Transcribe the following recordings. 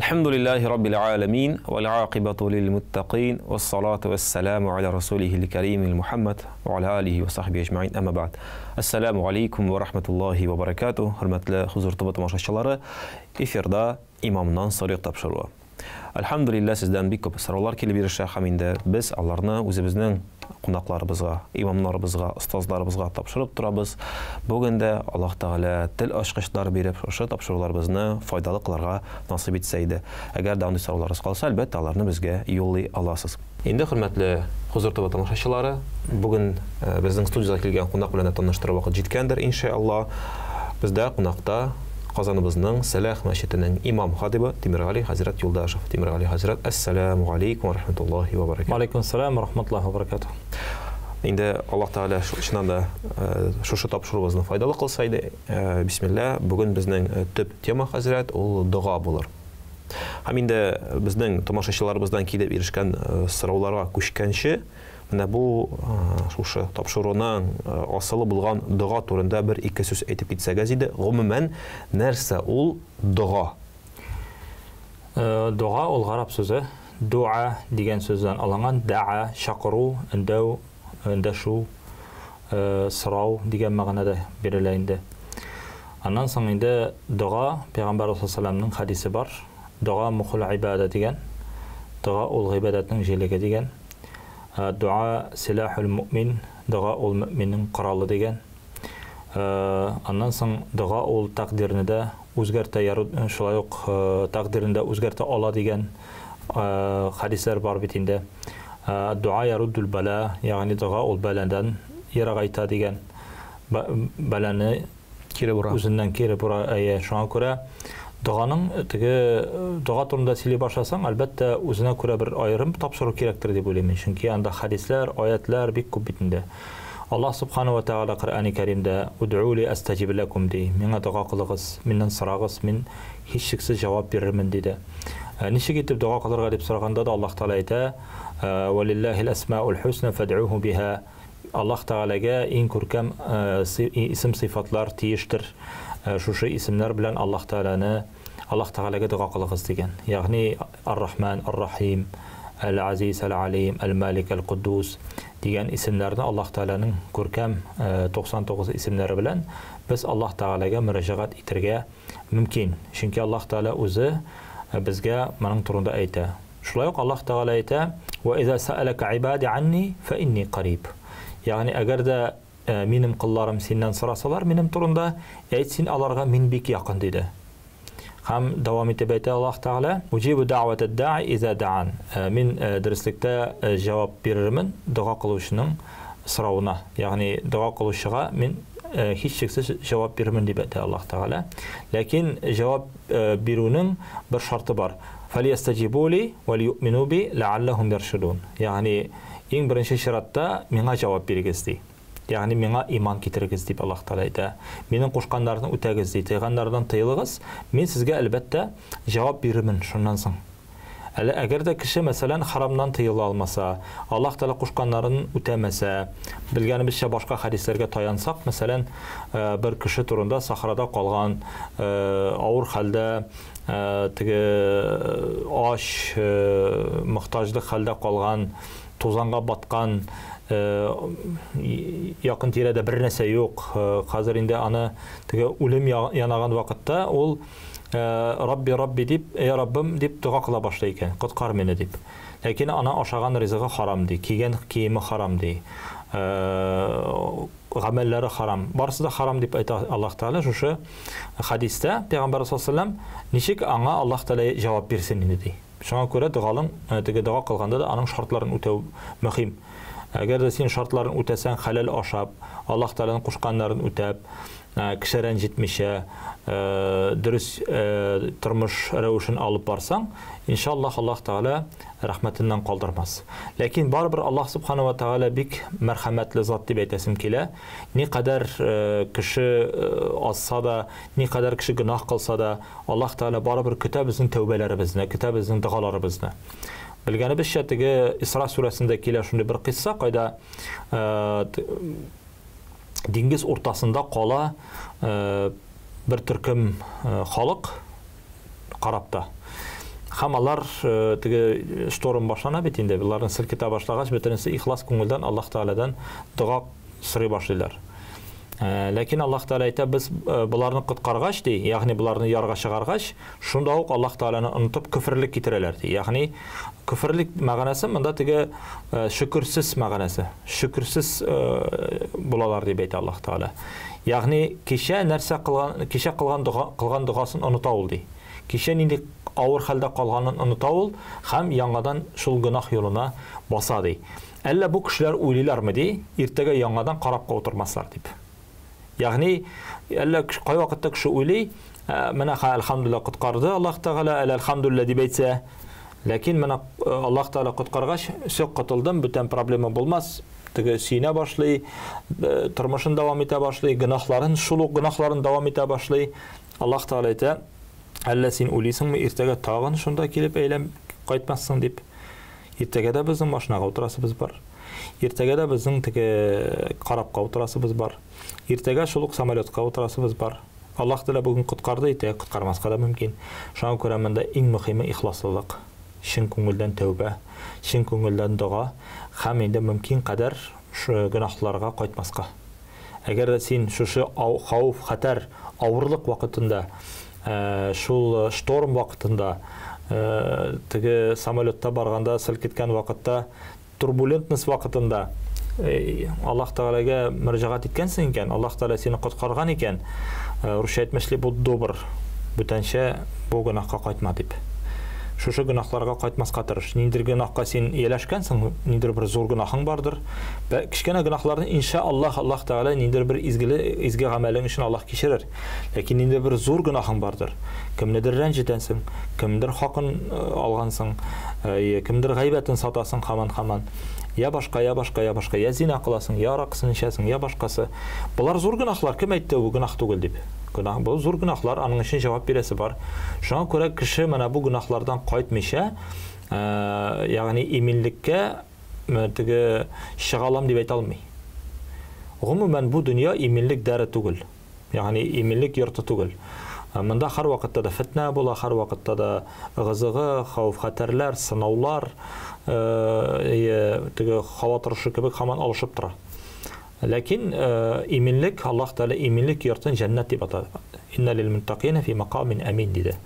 الحمد لله رب العالمين والعاقبة للمتقين والصلاة والسلام على رسوله الكريم المحمد وعلى آله وصحبه أجمعين أما بعد. السلام عليكم ورحمة الله وبركاته. Hürmetli huzur tıbı tamaşaçıları, efirde imamdan soru tapşırığı. Alhamdulillah sizden bir köp sorular kelip berişe haminde biz allarını özümüzün qonaqlarımızga, imamlarımızga, ustazlarımızga tapşırıp turabız. Bugün de Allah Teala til açqıçlar berip şu tapşırıqlarımızı faydalı qılarga nasip etseydi. Eğer daha sorularınız qalsa albatta allarını bizge yollay alasız. Endi hürmetli huzur tıbı tamaşaçıları, bugün bizning studiyaga kelgan qonaq bilan tanıştırib vaqt jetgandir inşallah. Bizde qonaqda Qazanımızın Salah Masjidinin imam hatibi Temirgali Hazret Yoldaşov. Temirgali Hazret, Assalamu aleykum ve rahmetullahi ve berekatuhu. Aleyküm selam ve rahmetullahi ve berekatuhu. Endi Allah Teala şundan da şu tapşırığımızı faydalı kılsaydı. Bismillah. Bugün bizning tüp tema Hazret o dua bulur. Hem indi bizning tamaşaçılarımızdan kelip erişken sorularga köçkänçe Менә бу шушы тапшыруның асылы булган дуга турында бер ике сүз әйтеп китсәгез иде. Гомумән, нәрсә ул дуга? Дуга ул гарап сүзе, дуа дигән сүздән алынган, да'a, шакыру, өндәү, өндәшү, сорау дигән мәгънәдә бирелә инде. Аннан соң инде дуга Пәйгамбәр саллаллаһу хадисе бар. Дуга мухул ибадә дигән. Дуга ул гыйбадәтнең җилеге дигән. Дуа силахул муъмин, дуа ул муъминнең коралы дигән. Аннан соң дуа ул тақдирне үзгәртә шулай ук тақдирне үзгәртә ала дигән хадислар бар бит инде. Дуа яруддул бала, ягъни дуа ул баладан ярагайта дигән. Баланы кире бура. Үзеннән кире бура. Шуңа күрә Дуаның дуа турында сөйли башласаң, әлбәттә үзенә күрә бер аерым тапшыру кирәктер дип уйлыйм. Чөнки анда хадислар, аятлар бик күп бит инде. Аллаһ субханаһу ва тааля Коръәни Кәримдә "Уд'ули астаҗиб лакум" ди. Миңа дуа кылыгыз, миннән сорагыз, мин һичшиксез җавап бирермен диде. Ничек итеп дуа кылырга дип сораганда да Аллаһ Тааля әйтә: "Валиллаһил асмаул хусна фад'уһу биха". Аллаһ Тааляга иң күркәм исем сыйфатлар тиештер. Шушы исемнәр белән Аллаһ Тааляга дуа кылыгыз дигән. Ягъни Ар-Рахман, Ар-Рахим, Ал-Азиз, Ал-Алим, Ал-Малик, Ал-Куддус дигән исемнәрне Аллаһ Тааляның күркәм 99 исемнәре белән без Аллаһ Тааляга мөрәҗәгать итәргә мөмкин. Чөнки Аллаһ Тааля үзе безгә моның турында әйтә. Шулай ук Аллаһ Тааля әйтә: "Ва иза саалака ибади анни фа инни қариб". Ягъни әгәр дә минем кылларым синнән сорасалар минем турында, әйт син аларга мин бик якын диде. Һәм дәвам итеп әйтә Аллаһ Тааля: "Уҗибу даъвата да'i иза да'ан". Мин дөрестлектә җавап бирермен дуа кылучының соравына. Ягъни дуа кылучыга мин һичшиксез җавап бирермен дип әйтә Аллаһ Тааля. Ләкин җавап бирүнең бер шарты бар. "Фалиястаҗибу ли ва лиюъмину би ла'аллахум яршудун". Ягъни иң беренче шартта миңа җавап бирегез ди. Ягъни миңа иман китерегез дип Аллаһ Тааля әйтә. Минең кушканнарны үтәгез ди, тыйганнардан тыелыгыз, мин сезгә әлбәттә җавап бирермен шуннан соң. Әгәр дә кеше мәсәлән харамнан тыела алмаса, Аллаһ Тааля кушканнарын үтәмәсә, белгәнебезчә башка хадисләргә таянсак, мәсәлән, бер кеше турында сахрада калган, авыр хәлдә, теге аш, мохтаҗлык хәлдә калган, тузанга баткан, якын тирәдә бер нәрсә юк. Хәзер инде аны теге үлем янаган вакытта ул Рабби Рабби дип, "Я Раббым" дип дуа кыла башлый икән, "Коткар мине" дип. Ләкин ана ашаган ризыгы харам ди, кигән киеме харам ди. Гамәлләре харам. Барысы да харам дип әйтә Аллаһ Тааля шушы хадистә. Пәйгамбәр саллаллаһу ничек аңа Аллаһ Тааля җавап бирсен инде ди. Шуңа күрә дуаның теге дуа кылганда да аның шартларын үтәү мөһим. Әгәр дә син шартларын үтәсәң, хәләл ашап, Аллаһ Тааляның кушканнарын үтәп, кеше рәнҗетмичә, дөрес тормыш рәвешен алып барсаң, иншаллаһ Аллаһ Тааля рәхмәтеннән калдырмас. Ләкин барыбер Аллаһ субханаһу ва тааля бик мәрхәмәтле зат дип әйтәсем килә. Никадәр кеше азса да, никадәр кеше гөнаһ кылса да, Аллаһ Тааля барыбер көтә безнең тәүбәләребезне, көтә безнең дуаларыбызны. Белгәнебезчә теге Исра сүрәсендә килә шундый бер кыйсса, кайда диңгез уртасында кала бер төркем халык карапта. Һәм алар теге шторм башлана бит инде. Буларны силкетә башлагач, бөтенесе ихлас күңелдән Аллаһ Тааладан дуа сорый башлыйлар. Ләкин Аллаһ Таала әйтә, без буларны коткаргач ди, ягъни буларны ярга чыгаргач, шунда ук Аллаһ Тааланы онытып күфрлек китерәләр ди. Ягъни күфрлек мәгънәсе монда теге шөкерсез мәгънәсе. Шөкерсез булалар дип әйтә Аллаһ Таала. Ягъни кичә нәрсә кылган, кичә кылган дугасын оныта ул ди. Кичә нинди авыр хәлдә калганын оныта ул һәм яңадан шул гынах юлына баса ди. Әллә бу кешеләр уйлыйлармы ди, иртәгә яңадан карап утырмаслар дип. Ягъни әллә кай вакытта кеше уйлый, менә әлхәмдүлилләh коткарды Аллаһ Таала, әлхәмдүлилләh дип әйтсә, ләкин менә Аллаһ Таала коткаргач, сөк котылдым, бүтән проблема булмас, теге сөенә башлый, тормышын дәвам итә башлый, гынахларын, шул ук гынахларын дәвам итә башлый. Аллаһ Таала әйтә, әллә син уйлыйсыңмы, иртәгә тагын шунда килеп әйләм кайтмассың дип. Иртәгә дә безнең машинага утырасыбыз бар. Иртәгә дә безнең теге карапка утырасыбыз бар. Иртәгә шул ук самолетка утырасыбыз бар. Аллаһ Таала бүген коткарды итә, коткармаска да мөмкин. Шуңа күрә монда иң мөһиме ихласлык, шин күңелдән тәүбә, шин күңелдән дуа һәм инде мөмкин кадәр шу гынахларга кайтмаска. Әгәр дә син шушы хауф, хәтәр, авырлык вакытында, шул шторм вакытында, теге самолетта барганда селкеткән вакытта, турбулентность вакытында Аллаһ Таалага мөрәҗәгать иткәнсең икән, Аллаһ Таала сине коткарган икән, русча әйтмәшле бу добр, бүтәнчә бу гынахка кайтма дип. Шушы гынахларга кайтмаска тырыш. Ниндер гынахка син ияләшкәнсең, ниндер бер зур гынахың бардыр. Кичкенә гынахларны иншааллаһ Аллаһ Таала ниндер бер изге гамәлең өчен Аллаһ кичерер. Ләкин ниндер бер зур гынахың бардыр. Кемнедер рәнҗетәсең, кемдер хакын алгансың, кемдер гайбәтен сатасың һаман. Я башка, я зина кыласың, я аракысын эчәсең, я башкасы. Булар зур гынахлар, кем әйтте бу гынах түгел дип. Гынах бу зур гынахлар, аның өчен җавап бирәсе бар. Шуңа күрә кеше менә бу гынахлардан кайтмыйча, ягъни иминлеккә теге чыгалам дип әйтә алмый. Гомумән бу дөнья иминлек дәре түгел. Ягъни иминлек йорты түгел. Монда һәр вакытта да фитнә була, һәр вакытта да гызыгы, хәвеф-хәтерләр, сынаулар, теге һава торышы кебек һаман алышып тора. Ләкин иминлек, Аллаһ Таала иминлек йортын җәннәт дип атады. Инна лил муттақина фи мақамин амин диде.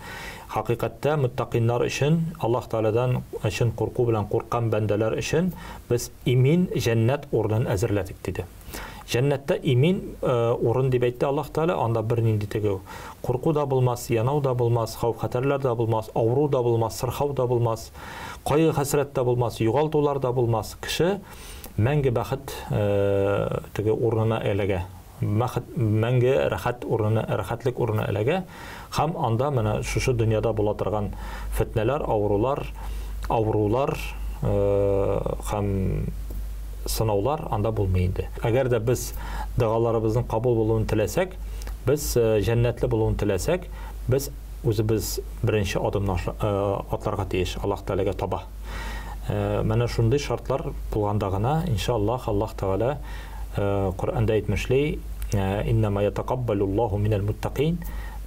Хакыйкатта муттақиннар өчен, Аллаһ Тааладан өчен курку белән курккан бәндәләр өчен без имин җәннәт урынын әзерләдек диде. Җәннәттә имин урын дип әйтте Аллаһ Таала, анда бер нинди теге курку да булмас, янау да булмас, хәвеф-хәтерләр да булмас, авыру да булмас, сырхау да булмас, кайгы хәсрәт да булмас, югалтулар да булмас. Кеше мәңге бәхет теге урынына эләгә. Мәңге рәхәт урынына, рәхәтлек урынына эләгә. Һәм анда менә шушы дөньяда була торган фитнәләр, авырулар һәм сынаулар анда булмый инде. Әгәр дә без дуаларыбызның кабул булуын теләсәк, без җәннәтле булуын теләсәк, без үзебез беренче адымны атларга тиеш Аллаһ Таалага таба. Менә шундый шартлар булганда гына иншаллаһ Аллаһ Таала Куръанда әйтмешли, иннама ятакаббалуллаху минал муттақин,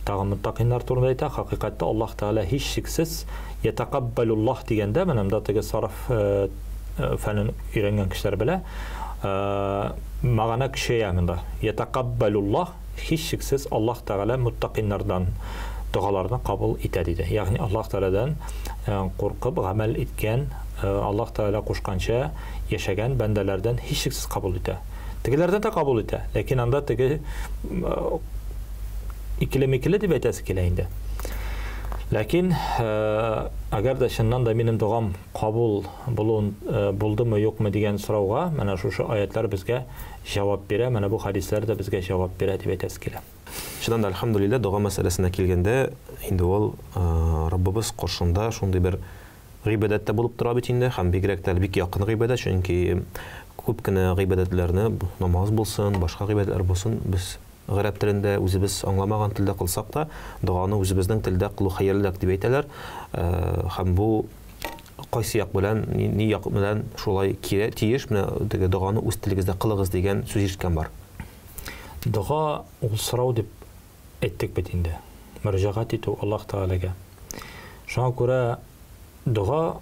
тагы муттақиннар турында әйтә. Хакыйкатта Аллаһ Таала һич шиксез ятакаббалуллаһ дигәндә, менә монда теге сарф фәнен өйрәнгән кешеләр белә, мәгънә кешегә монда. Ятакаббалуллаһ һич шиксез Аллаһ Таала муттақиннардан дуаларны кабул итә диде. Ягъни Аллаһ Тааладан куркып гамәл иткән, Аллаһ Таала кушканча яшәгән бәндәләрдән һич шиксез кабул итә. Тегеләрдән дә кабул итә, ләкин анда теге икеле-микеле дип әйтәсе килә инде. Ләкин әгәр дә чыннан да минем дуам кабул булдымы, юкмы дигән сорауга, менә шушы аятлар безгә җавап бирә, менә бу хадисләр дә безгә җавап бирә дип әйтәсе килә. Чыннан да әлхәмдүлилләh, дуа мәсьәләсенә килгәндә, инде ул Раббыбыз каршында шундый бер гыйбадәттә булып тора бит инде, һәм бигрәк тә бик якын гыйбадәт, чөнки күп кенә гыйбадәтләрне, намаз булсын, башка гыйбадәтләр булсын, без гарәп телендә үзебез аңламаган телдә кылсак та, дуаны үзебезнең телдә кылу хәерлерәк дип әйтәләр. Һәм бу кайсы як белән, ни як белән шулай тиеш, менә теге дуаны үз телегездә кылыгыз дигән сүз ишеткән бар. Дуа ул сорау дип әйттек бит инде. Мөрәҗәгать итү Аллаһ Таалага. Шуңа күрә дұға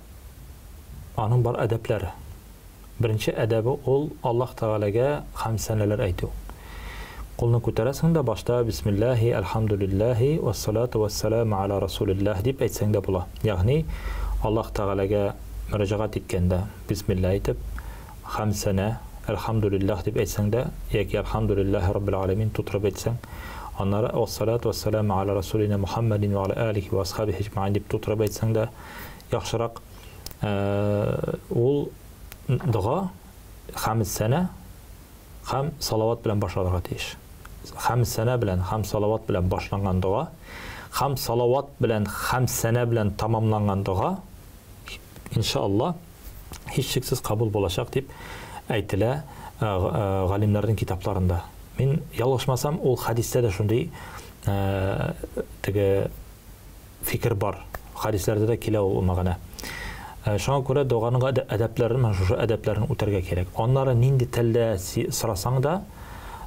аның бар әдәпләре. Бірінші әдәбі ол Аллах Тағалаға хамсәнәләр әйту. Қолны көтерәсің да башта бисмиллахи, алхамдулиллахи, вассалату вассаламу аля расулиллах дип әйтсәң дә була. Ягъни Аллах Тағалаға мөрәҗәгать иткәндә бисмилlah әйтеп, хамсәнә, алхамдулиллах дип әйтсәң дә, яки алхамдулиллахи раббил аламин тутырып әйтсәң, аннары вассалату вассаламу аля расулина Мухаммадин ва аля алихи ва асхабихи аҗмаин дип тутырып әйтсәң дә яхшырак. Ул дұға хамс сәнә, хам салават белән башларга тиеш. Хамс сәнә белән, хам салават белән башланган дұға, хам салават белән, хамс сәнә белән тамамланган дұға, иншаллах, һич шиксез кабул булачак дип әйтелә галимнәрнең китапларында. Мин ялгышмасам, ул хадистә дә шундый теге фикер бар. Хадисләрдә дә килә ул мәгънә. Шуңа күрә дұғаның әдәпләрен, шушы әдәпләрен үтәргә кирәк. Аннары нинди телдә сорасаң да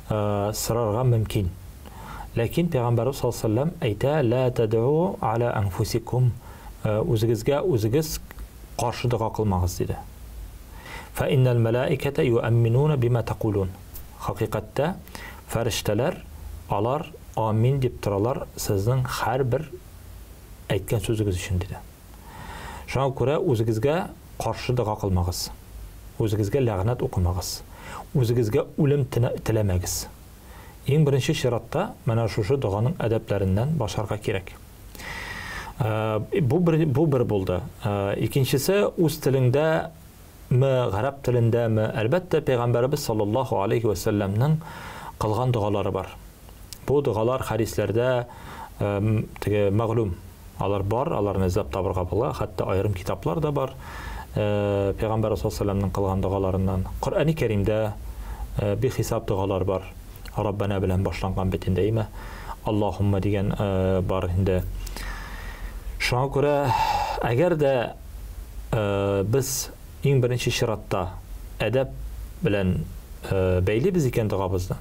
сорарга мөмкин. Ләкин Пәйгамбәрбез саллаллаһу алейһи ва саллям әйтә: "Ла тад'у аля анфусикум", үзегезгә үзегез каршы дұға кылмагыз диде. "Фа иннал малаиката ю'минуна бима тaqulun". Хакыйкатта фәрештәләр алар амин дип торалар сезнең һәрбер әйткән сүзегез өчен диде. Шуңа күрә үзегезгә каршы дұға кылмагыз. Үзегезгә ләгънәт укымагыз. Үзегезгә үлем теләмәгез. Иң беренче чиратта менә шушы дұганың әдәпләреннән башларга кирәк. Бу бер булды. Икенчесе үз телеңдә гарәп телендәме, әлбәттә Пәйгамбәрбез саллаллаһу алейхи ва салламның кылган дұгалары бар. Бу дұгалар хадисләрдә теге мәгълүм. Алар бар, аларны эзләп табырга була, хәтта айрым китаплар да бар. Пәйгамбәр саллаллаһу алейһи ва салламның кылган дұгаларыннан. Коръәни Кәримдә бихисап дұгалар бар. Раббана белән башланган битендә име, Аллаһумма дигән бар инде. Шуңа күрә, әгәр дә без иң беренче чиратта әдәп белән бәйлибез икән дұгабызны,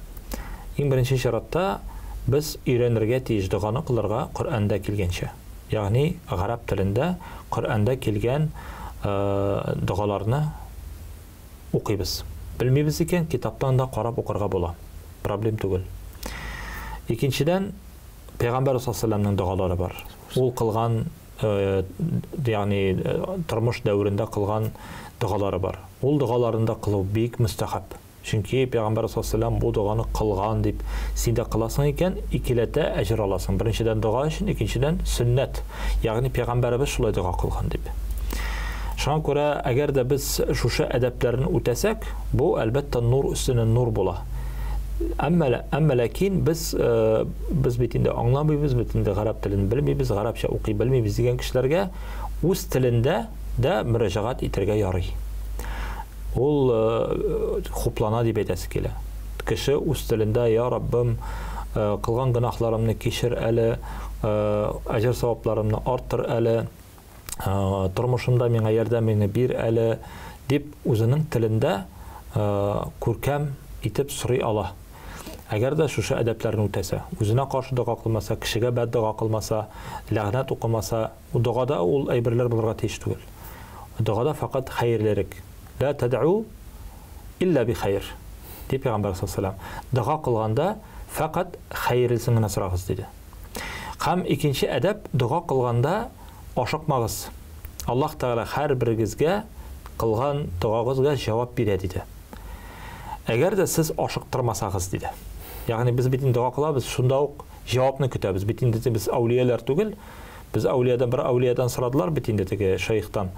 иң беренче чиратта без өйрәнергә тиеш дұганы кылырга Коръәндә килгәнчә. Ягъни гарәп телендә Коръәндә килгән дұгаларны укыйбыз. Белмибез икән, китаптан да карап укырга була. Проблем түгел. Икенчедән, Пәйгамбәр саллаллаһу алейһи ва салламның дұгалары бар. Ул кылган, ягъни тормыш дәврендә кылган дұгалары бар. Ул дұгаларында кылу бик мустахаб. Чөнки Пәйгамбәр саллаллаһу алейһи ва саллям бу дұганы кылган дип син дә кыласың икән, икеләтә әҗр аласың. Беренчедән дұга өчен, икенчедән сөннәт. Ягъни Пәйгамбәрбез шулай дұга кылган дип. Шуңа күрә, әгәр дә без шушы әдәпләрен үтәсәк, бу әлбәттә нур өстенә нур була. Әмма ләкин без бит инде аңламыйбыз, бит инде гарәп телен белмибез, гарәпчә укый белмибез дигән кешеләргә үз телендә дә мөрәҗәгать итәргә ярый. Ул хуплана дип әйтәсе килә. Кеше үз телендә: "Я Раббым, кылган гынахларымны кичер әле, әҗр савапларымны арттыр әле, тормышымда миңа ярдәмеңне бир әле" дип үзенең телендә күркәм итеп сорый ала. Әгәр дә шушы әдәпләрне үтәсә, үзенә каршы дұға кылмаса, кешегә бәд дұға кылмаса, ләгънәт укымаса, дұгада ул әйберләр булырга тиеш түгел. Дұгада фақат хәйрләрек. "Ла тад'у илля би хәйр" дип Пәйгамбәр саллаллаһу алейһи ва саллям. Дұға кылганда фақат хәйрлесен генә сорагыз диде. Һәм икенче әдәп, дұға кылганда ашыкмагыз. Аллаһ Тәгалә һәр берегезгә кылган дұгагызга җавап бирә диде. Әгәр дә сез ашыктырмасагыз диде. Ягъни без бит инде дұга кылабыз, шунда ук җавапны көтәбез. Бит инде без әүлиялар түгел. Без әүлиядан бер әүлиядан сорадылар бит инде теге шейхтан.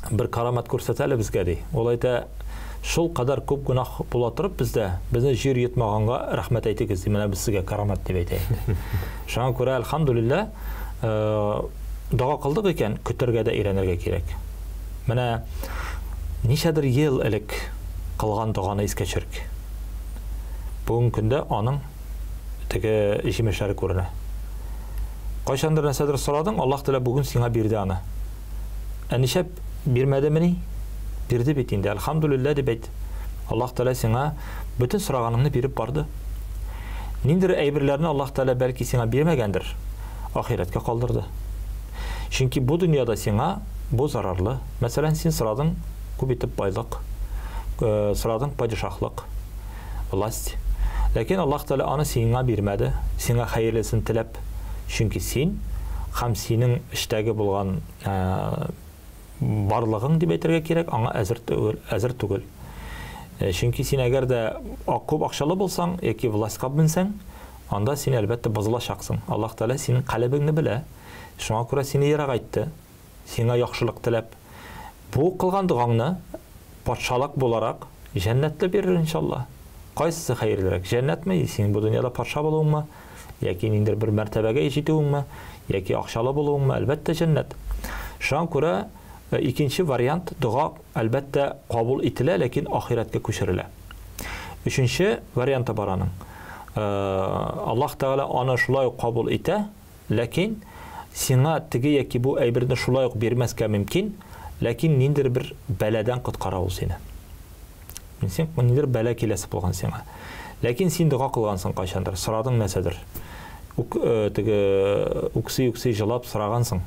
Бер карамат күрсәтә әле безгә ди. Ул әйтә: "Шул кадәр күп гунах була торып бездә, безне җир йотмаганга рәхмәт әйтегез", ди. Менә без сезгә карамат дип әйтә. Шуңа күрә, алхамдулилlah, дұга кылдык икән, көтәргә дә өйрәнергә кирәк. Менә ничәдер ел элек кылган дұганы искә төшерик. Бүгенге көндә аның теге җимешләре күренә. Кайчандыр нәрсәдер сорадың, Аллаһ Тәгалә бүген сиңа бирде аны. Ничә бирмәдемени? Бирде бит инде. Алхамдулилlah дип әйт. Аллаһ Тәгалә сиңа бөтен сораганыңны биреп барды. Ниндер әйберләрне Аллаһ Тәгалә бәлки сиңа бирмәгәндер, ахиратка калдырды. Чөнки бу дөньяда сиңа бу зарарлы. Мәсәлән, син сорадың күп итеп байлык, сорадың падишаһлык, власть. Ләкин Аллаһ Тәгалә аны сиңа бирмәде, сиңа хәерлесен теләп, чөнки син һәм синең эштәге булган барлыгың дип әйтергә кирәк, аңа әзер түгел. Чөнки син әгәр дә күп акчалы булсаң яки властька менсәң, анда син әлбәттә бозылачаксың. Аллаһ Тәгалә синең калбыңны белә. Шуңа күрә сине ярак әйтте. Сиңа яхшылык теләп, бу кылган дуаңны патшалык буларак җәннәттә бирер иншаллах. Кайсы хәерлерәк? Җәннәтме? Син бу дөньяда патша булуыңмы, яки ниндер бер мәртәбәгә җитүеңме, яки акчалы булуыңмы? Әлбәттә җәннәт. Шуңа күрә икенче вариант дуа әлбәттә кабул ителә, ләкин ахиратка күчерелә. Өченче варианты бар аның. Аллаһ Тәгалә аны шулай ук кабул итә, ләкин сиңа теге яки бу әйберне шулай ук бирмәскә мөмкин, ләкин ниндер бер бәладән коткара ул сине. Син ниндер бәла киләсе булган сиңа. Ләкин син дуа кылгансың кайчандыр, сорадың нәрсәдер. Теге уксый җылап сорагансың.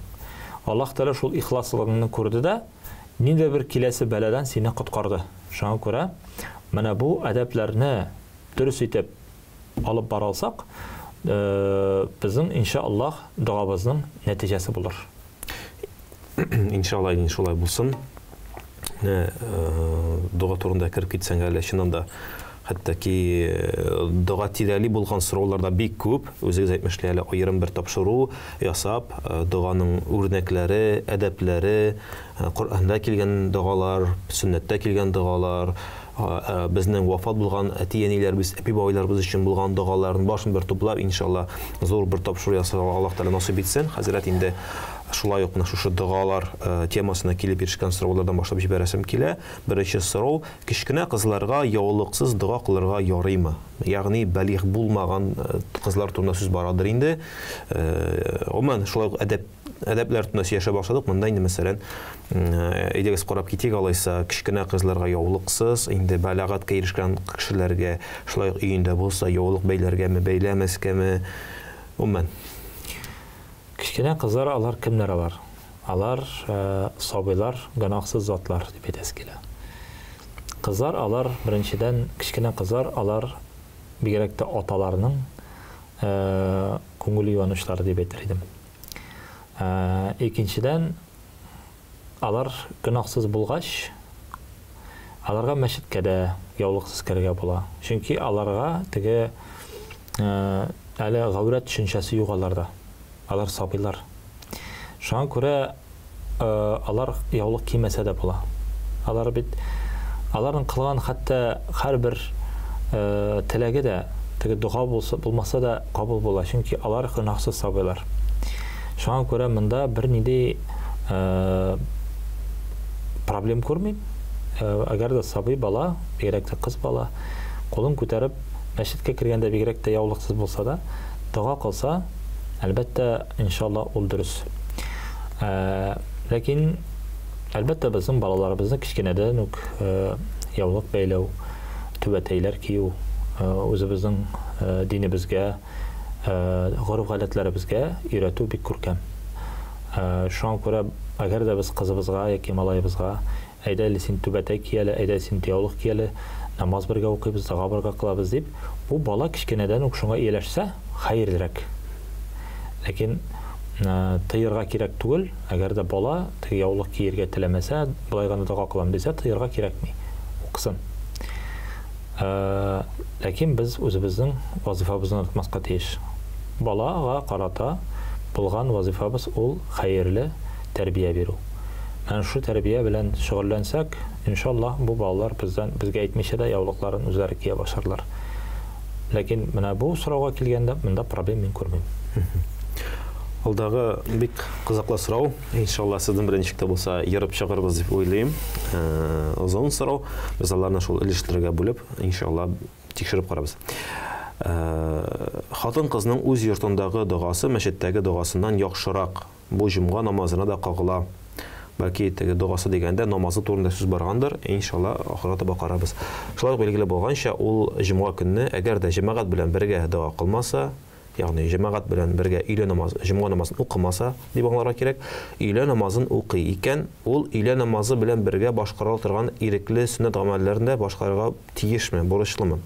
Аллаһ Тәгалә шул ихласлыгыңны күрде дә, ниндер бер киләсе бәладән сине коткарды. Шуңа күрә менә бу әдәпләрне дөрес итеп алып бара алсак, безнең иншаллах дуабызның нәтиҗәсе булыр. Иншаллах шулай булсын. Дуа турында кирип китсәң әле, чыннан да хәтта ки дуа тирәли булган сорауларда бик күп, үзегез әйтмешли әле аерым бер тапшыру ясап, дуаның үрнәкләре, әдәпләре, Коръәндә килгән дуалар, сөннәттә килгән дуалар, безнең вафат булган әти-әниләрбез, әби-бабайларыбыз өчен булган дуаларның башын бер туплап, иншаллах, зур бер тапшыру ясарга Аллаһ Тәгалә насыйп итсен. Хәзрәт инде шулай ук шушы дуалар темасына килеп ирешкән сораулардан башлап җибәрәсем килә. Беренче сорау: кичкенә кызларга яулыксыз дуа кылырга ярыймы? Ягъни балигъ булмаган кызлар турында сүз барадыр инде. Оман шулай ук әдәпләр турында сөйләшә башладык. Монда инде мәсәлән, әйдәгез карап китик алайса, кичкенә кызларга яулыксыз, инде балагатка ирешкән кешеләргә шулай ук өендә булса яулык бәйләргәме, бәйләмәскәме? Оман Кичкенә кызлар алар кемнәр алар? Алар сабыйлар, гөнаһсыз затлар дип әйтәсе килә. Кызлар алар беренчедән кичкенә кызлар алар бигрәк тә аталарының күңел юанышлары дип әйтер идем. Икенчедән алар гөнаһсыз булгач, аларга мәчеткә дә яулыксыз керергә була. Чөнки аларга теге әле гаврат төшенчәсе юк аларда. Алар сабыйлар. Шуңа күрә алар яулык кимәсә дә була. Алар бит аларның кылган хәтта һәрбер теләге дә теге дуа булмаса да кабул була. Чөнки алар гөнаһсыз сабыйлар. Шуңа күрә монда бер нинди проблем күрмим. Әгәр дә сабый бала, бигрәк тә кыз бала, кулын күтәреп мәчеткә кергәндә бигрәк тә яулыксыз булса да, дуа кылса, әлбәттә иншаллах ул дөрес. Ләкин әлбәттә безнең балаларыбызны кичкенәдән үк яулык бәйләү, түбәтәйләр кию, үзебезнең динебезгә, гореф-гадәтләребезгә өйрәтү бик күркәм. Шуңа күрә әгәр дә без кызыбызга яки малайыбызга әйдә син түбәтәй кияле, әйдә син яулык кияле, намаз бергә укыйбыз, дуа бергә кылабыз дип, бу бала кичкенәдән үк шуңа ияләшсә, хәерлерәк. Ләкин тыйырга кирәк түгел, әгәр дә бала теге яулык киергә теләмәсә, булай гына дуа кылам дисә, тыйырга кирәкми. Укысын. Ләкин без үзебезнең вазифабызны онытмаска тиеш. Балага карата булган вазифабыз ул хәерле тәрбия бирү. Менә шу тәрбия белән шөгыльләнсәк, иншаллах бу балалар безгә әйтмичә дә яулыкларын үзләре кия башларлар. Ләкин менә бу сорауга килгәндә, монда проблем мин күрмим. Алдагы бик кызыклы сорау. Иншаллах сездән беренчектә булса ярып чыгарбыз дип уйлыйм. Озон сорау. Без аларны шул өлештергә бүлеп, иншаллах тикшереп карабыз. Хатын кызның үз йортындагы дугасы мәчеттәге дугасыннан яхшырак. Бу җомга намазына да кагыла. Бәлки теге дугасы дигәндә намазы турында сүз баргандыр. Иншаллах ахырата карабыз. Шулай белгиле булганча, ул җомга көнне әгәр дә җәмәгать белән бергә дуа кылмаса, ягъни җәмәгать белән бергә өйлә намазы, җомга намазын укымаса дип аңларга кирәк. Өйлә намазын укый икән, ул өйлә намазы белән бергә башкарыла торган ирекле сөннәт гамәлләрен дә башкарырга тиешме, бурычлымы?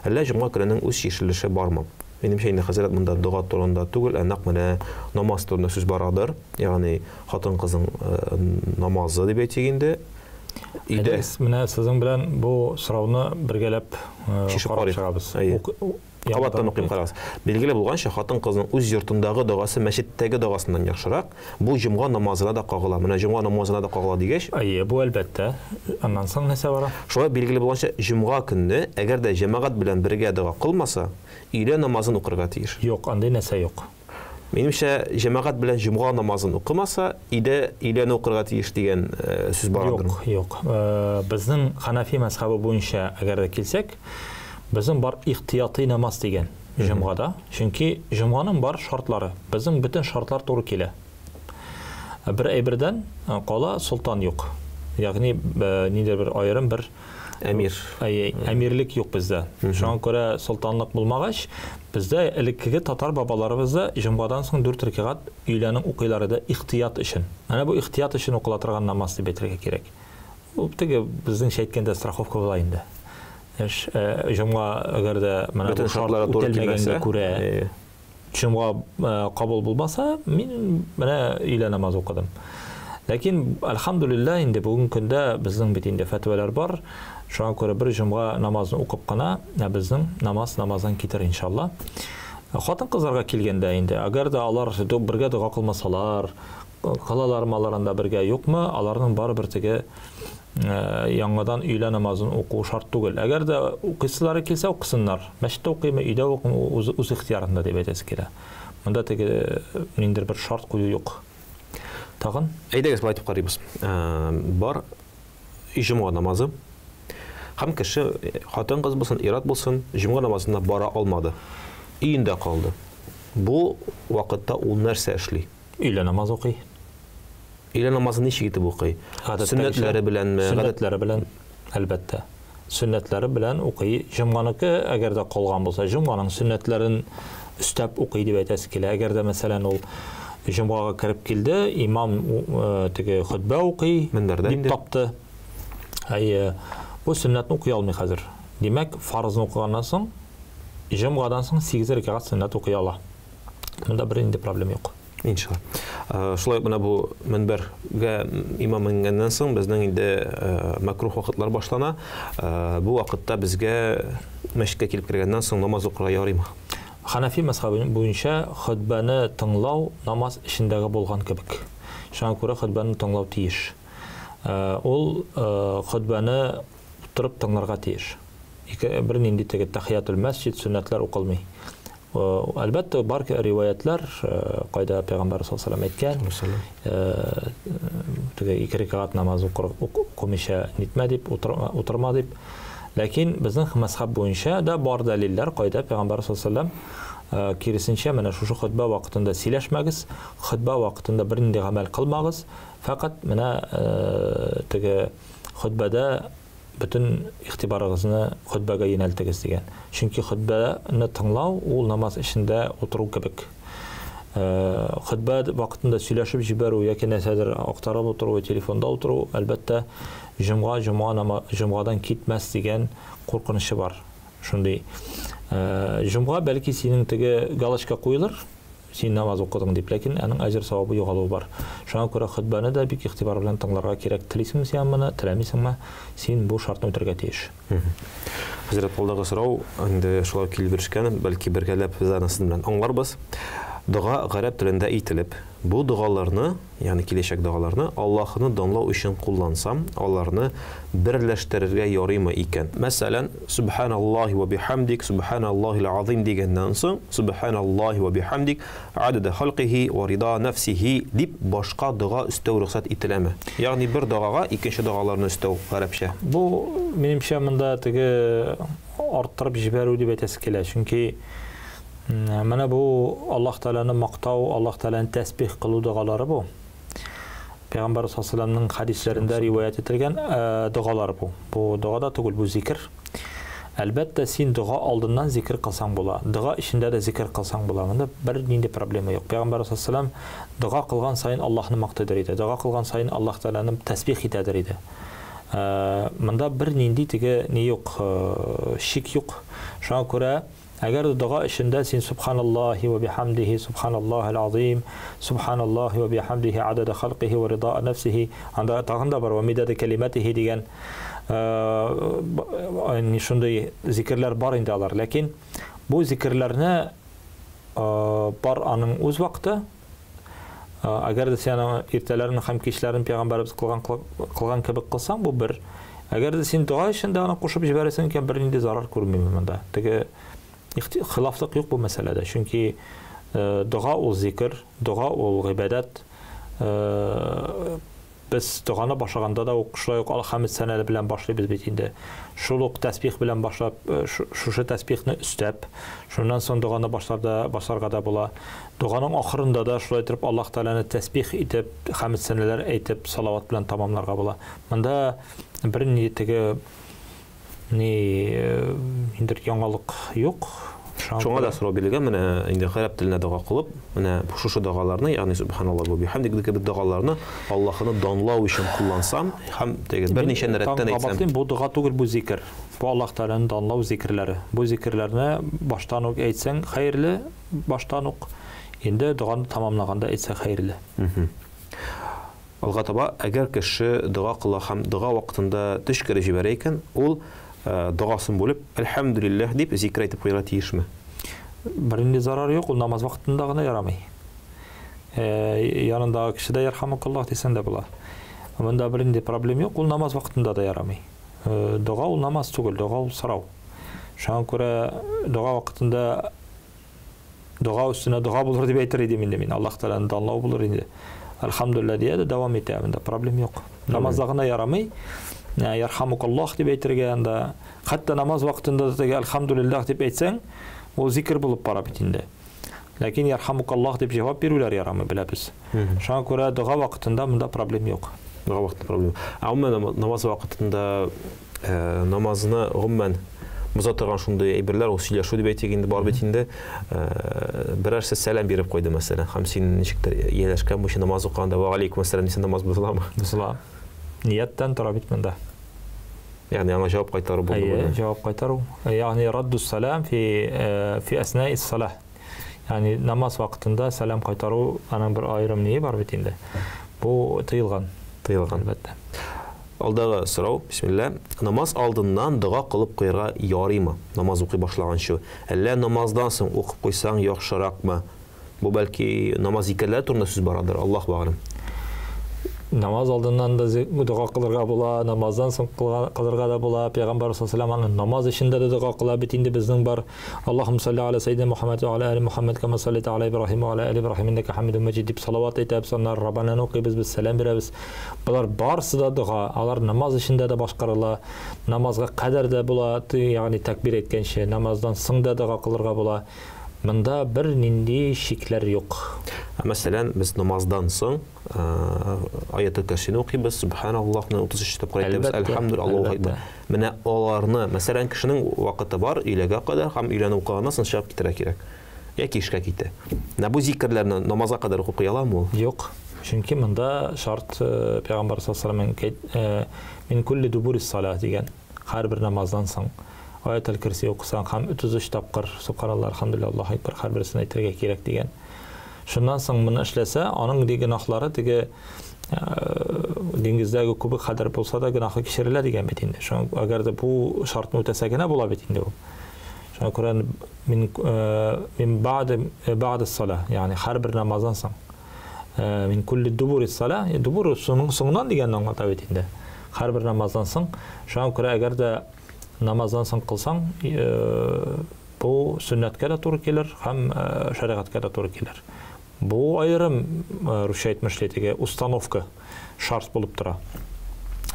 Әллә җомга көненең үз чишелеше бармы? Менимчә инде хәзрәт монда дуга турында түгел, нәкъ менә намаз турында сүз барадыр. Ягъни хатын-кызның намазы дип әйтик инде. Өйдә менә сезнең белән бу сорауны бергәләп карап чыгабыз. Кабаттан укыйм, карагыз. Билгеле булганча, хатын-кызның үз йортындагы дугасы мәчеттәге дугасыннан яхшырак. Бу җомга намазына да кагыла. Менә җомга намазына да кагыла дигәч, бу әлбәттә. Аннан соң нәрсә бара? Шулай билгеле булганча, җомга көнне әгәр дә җәмәгать белән бергә дуга кылмаса, өйлә намазын укырга тиеш. Юк, андый нәрсә юк. Минемчә, җәмәгать белән җомга намазын укымаса, өйләне укырга тиеш дигән сүз барадыр. Юк. Безнең Ханафи мазхабы буенча әгәр дә килсәк, безнең бар ихтияти намаз дигән җомгада. Чөнки җомганың бар шартлары, безнең бөтен шартлар туры килә. Бер әйбердән кала солтан юк. Ягъни нидер бер аерым бер әмирлек юк бездә. Шуңа күрә солтанлык булмагач, бездә элеккеге татар бабаларыбызда җомгадан соң 4 рәкъат өйләнең укыйлары да ихтият өчен. Менә бу ихтият өчен укыла торган намаз дип әйтергә кирәк. Ул теге безнең әйткәндә страховка була инде. Җомга әгәр дә менә бу шартлар үтәлмәгәнгә күрә җомга кабул булмаса, мин менә өйлә намаз укыдым. Ләкин әлхәмдүлилләһ инде бүген көндә безнең бит инде фәтвәләр бар. Шуңа күрә бер җомга намазын укып кына безнең намаздан китер иншалла. Хатын-кызларга килгәндә инде әгәр дә алар бергә дуга кылмасалар, калалар маларында бергә юкмы, аларның барыбер теге яңадан өйлә намазын уку шарт түгел. Әгәр дә укысылары килсә, укысыннар. Мәчеттә укыймы, өйдә укыймы, үз ихтиярында дип әйтәсе килә. Монда теге ниндер бер шарт кую юк. Тагын? Әйдәгез бу әйтеп карыйбыз. Бар җомга намазы. Һәм кеше хатын-кыз булсын, ират булсын, җомга намазына бара алмады. Өендә калды. Бу вакытта ул нәрсә эшли? Өйлә намаз укый. Өйлә намазын ничек итеп укый? Сөннәтләре беләнме? Сөннәтләре белән, әлбәттә. Сөннәтләре белән укый. Җомганыкы әгәр дә калган булса, җомганың сөннәтләрен үстәп укый дип әйтәсе килә. Әгәр дә мәсәлән ул җомгага кирип килде, имам теге хутба укый, дип тапты. Бу сөннәтне укый алмый хәзер. Димәк, фарызны укыганнан соң, җомгадан соң 8 рәкъат сөннәт укый ала. Монда бер инде проблема юк. Иншалла. Шулай менә бу минбәргә имам менгәннән соң безнең инде макрух вакытлар башлана. Бу вакытта безгә мәчеткә килеп кергәннән соң намаз укырга ярыймы? Ханафи мазхабы буенча хутбаны тыңлау намаз эчендәге булган кебек. Шуңа күрә хутбаны тыңлау тиеш. Ул хутбаны утырып тыңларга тиеш. Бер нинди теге тахиятул масҗид сөннәтләр укылмый. Әлбәттә бар риваятлар, кайда Пәйгамбәр саллаллаху алейһи ва саллям әйткән, теге 2 рәкъат намаз укымыйча нитмә дип, утырма дип. Ләкин безнең мазхаб буенча да бар дәлилләр, кайда Пәйгамбәр саллаллаху алейһи киресенчә менә шушы хутба вакытында сөйләшмәгез, хутба вакытында бер нинди гамәл кылмагыз, фақат менә теге хутбада bütün ихтибарыгызны хутбага юнәлтегез дигән. Чөнки хутбаны тыңлау ул намаз эчендә утыру кебек. Хутба вакытында сөйләшеп җибәрү яки нәрсәдер актарып утыру, телефонда утыру, әлбәттә җомгадан китмәс дигән куркынышы бар. Шундый. Җомга бәлки синең теге галочка куелыр, син намаз укыдың дип, ләкин аның әҗр савабы югалуы бар. Шуңа күрә хутбаны да бик игътибар белән тыңларга кирәк. Телисеңме син моны, теләмисеңме, син бу шартны үтәргә тиеш. Хәзрәт алдагы сорау инде шулай килеп биришкән, бәлки бергәләп без аны сез белән аңларбыз. Дуга гарәп телендә әйтелеп, бу дугаларны, ягъни киләчәк дугаларны Аллаһны данлау өчен куллансам, аларны берләштерергә ярыймы икән? Мәсәлән, субханаллаһи ва бихамдик, субханаллаһил азим дигәннән соң, субханаллаһи ва бихамдик, адада халқихи ва рида нафсихи дип башка дуга өстәү рөхсәт ителәме? Ягъни бер дугага икенче дугаларны өстәү гарәпчә. Бу минемчә монда теге арттырып җибәрү дип әйтәсе килә, чөнки менә бу Аллаһ Тааланы мактау, Аллаһ Тааланы тәсбих кылу дугалары бу. Пәйгамбәр саллаллаху алейһи ва саллямның хадисләрендә риваят ителгән дугалар бу. Бу дугада түгел, бу зикр. Әлбәттә син дұға алдынан зикр қылсаң була, дұға ішінде де зикр қылсаң була. Мында бір нинде проблема жоқ. Пайғамбар саллаллаху алейхи ва саллям дұға қылған сайын Аллахны мақтыдыр еді. Дұға қылған сайын Аллах Тағаланы тәсбих етедір еді. Мында бір нинде теге не жоқ, шик жоқ. Шуңа күрә әгәр дұға ішінде сен субханаллахи ва бихамдихи, субханаллахил азим, субханаллахи ва бихамдихи адада халқихи ва рида нафсихи, анда тағында бар ва мидада калиматихи деген шундай зикрләр бар инде алар. Ләкин бу зикрләрне бар аның үз вакыты. Әгәр дә сен иртәләрен һәм кичләрен пәйгамбәрбез кылган кебек кылсаң, бу бер. Әгәр дә син дуа өчен аны кушып җибәрсәң, икән бер нинди зарар күрмим монда. Теге хилафлык юк бу мәсьәләдә. Чөнки дуа ул зикр, дуа ул гыйбадат. Biz duаны башлаганда да шулай ук Алхамид сәнәле белән башлыйбыз бит инде. Шул ук тәсбих белән башлап, шушы тәсбихне үстәп, шуннан соң дуаны башларга да була. Дуаның ахырында да шулай итеп Аллаһ Тәгаләне тәсбих итеп, хәмид сәнәләр әйтеп, салават белән тамамларга була. Монда бер ни теге индер яңалык юк. Шуңа да сорау бирелгән, менә инде гарәп теленә дуга кылып, менә шушы дугаларны, ягъни субханаллаһи ва бихамдихи дип дугаларны Аллаһны данлау өчен куллансам, һәм теге берничә рәттән әйтсәм, бу дуга түгел, бу зикр. Бу Аллаһ Тәгаләне данлау зикрләре. Бу зикрләрне баштан ук әйтсәң хәерле, баштан ук. Инде дуганы тамамлаганда әйтсә хәерле. Алга таба әгәр кеше дуга кыла һәм дуга вакытында төшкәрә җибәрә икән, ул дугасын булып, әлхәмдүлилләһ дип зикр әйтеп куйырга тиешме? Бернинди зарар юк, ул намаз вакытында гына ярамый. Янындагы кеше дә ярхамукаллаһ дисәң дә була. Монда бернинди проблема юк, ул намаз вакытында да ярамый. Дуга ул намаз түгел, дуга ул сорау. Шуңа күрә дуга вакытында дуга өстенә дуга булыр дип әйтер идем инде мин. Аллаһ Тәгаләне данлау булыр инде. Әлхәмдүлилләһ диә дәвам итә, монда проблема юк. Намазда гына ярамый. Ярхамукаллаһ дип әйтергә, анда хәтта намаз вакытында да теге әлхәмдүлилләһ дип әйтсәң, ул зикр булып бара бит инде. Ләкин ярхамукаллаһ дип җавап бирүләр ярамый, беләбез. Шуңа күрә дуга вакытында монда проблема юк. Дуга вакытында проблема. Гомумән намаз вакытында намазны гомумән буза торган шундый әйберләр, ул сөйләшү дип әйтик инде бар бит инде. Берәрсе сәлам биреп куйды мәсәлән, һәм син ничектер ияләшкән бушы намаз укыганда ва алейкум ассалам дисәң, намаз бузыламы? Бузыла. Нияттан тора бит монда. Ягъни аңа җавап кайтару булды. Җавап кайтару. Ягъни радду салам фи аснаи ис-салах. Ягъни намаз вакытында салам кайтару аның бер айрым ние бар бит инде. Бу тыелган. Әлбәттә. Алдагы сорау, бисмилла. Намаз алдыннан дуга кылып куярга ярыймы? Намаз укый башлаганчы. Әллә намаздан соң укып куйсаң яхшыракмы? Бу бәлки намаз икәнләр турында сүз барадыр, Аллаһ бәгърем. Намаз алдыннан да дуга кылырга була, намаздан соң кылырга да була. Пәйгамбәр саллаллаху алейхи ва саллям намаз эчендә дә дуга кыла бит инде безнең бар. Аллаһумма салли аля саййидина Мухаммад ва аля али Мухаммад кама саллайта аля Ибраһим ва аля али Ибраһим иннека Хамидун маҗид дип салават әйтәбез, аннан Раббананы укыйбыз, без сәлам бирәбез. Булар барысы да дуга, алар намаз эчендә дә башкарыла. Намазга кадәр дә була, ягъни такбир әйткәнче, намаздан соң да дуга кылырга була. Монда бер нинди шикләр юк. Мәсәлән, без намаздан соң аятул кәрсине укыйбыз, субханаллаһны 33 тапкыр әйтәбез, әлхәмдүлилләһ әйтәбез. Менә аларны, мәсәлән, кешенең вакыты бар, өйләгә кадәр һәм өйләнеп укыганнан соң чыгып китәргә кирәк. Яки эшкә китә. Менә бу зикрләрне намазга кадәр укый аламы ул? Юк. Чөнки монда шарт Пәйгамбәр саллаллаху алейхи ва саллям мин кулли дубурис салат дигән. Һәрбер намаздан соң аятул кәрси укысаң һәм 33 тапкыр субханаллаһ, әлхәмдүлилләһ, Аллаһу акбар һәрберсен әйтергә кирәк дигән. Шуннан соң моны эшләсә, аның гөнаһлары теге диңгездәге күбек хәдер булса да гөнаһы кичерелә дигән бит инде. Шуң әгәр дә бу шартны үтәсә генә була бит инде ул. Шуңа күрә мин бa'д ас-салах, ягъни һәрбер намаздан соң мин кулли дубури ас-салах, дубур соңнан дигәнне аңлата бит инде. Һәрбер намаздан соң. Шуңа күрә әгәр дә намаздан соң кылсаң, бу сөннәткә дә туры килер һәм шәригатькә дә туры килер. Бу айрым русча әйтмешли теге установка шарт булып тора.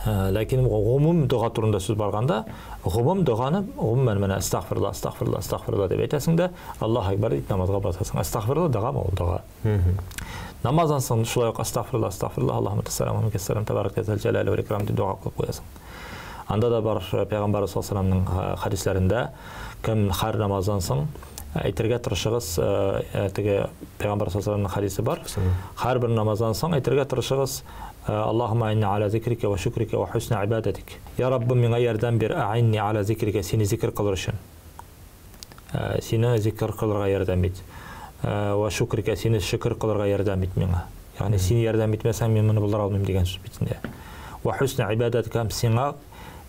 Ләкин гомум дуга турында сүз барганда, гомум дуганы гомумән менә астагфирулла, астагфирулла, астагфирулла дип әйтәсең дә, Аллаһу акбар дип намазга басасың. Астагфирулла дугамы ул дуга. Намаздан соң шулай ук астагфирулла, астагфирулла, Аллаһумма тассалам ва минкәссалам, табарак ва җалал ва икрам дип дуга кылып куясың. Анда да бар Пәйгамбар саллаллаху алейхи вассаламның хадисләрендә, кем һәр намаздан соң әйтергә тырышыгыз, теге Пәйгамбар саллаллаху алейхи вассаламның хадисе бар. Һәр бер намаздан соң әйтергә тырышыгыз: Аллаһумма инна аля зикрика ва шукрика ва хусна ибадатик. Я Раббым, миңа ярдәм бир, а'инни аля зикрика, сине зикр кылыр өчен. Сине зикр кылырга ярдәм ит. Ва шукрика, сине шөкр кылырга ярдәм ит миңа. Ягъни син ярдәм итмәсәң, мин моны булдыра алмыйм дигән сүз бит инде. Ва хусна ибадатик, сиңа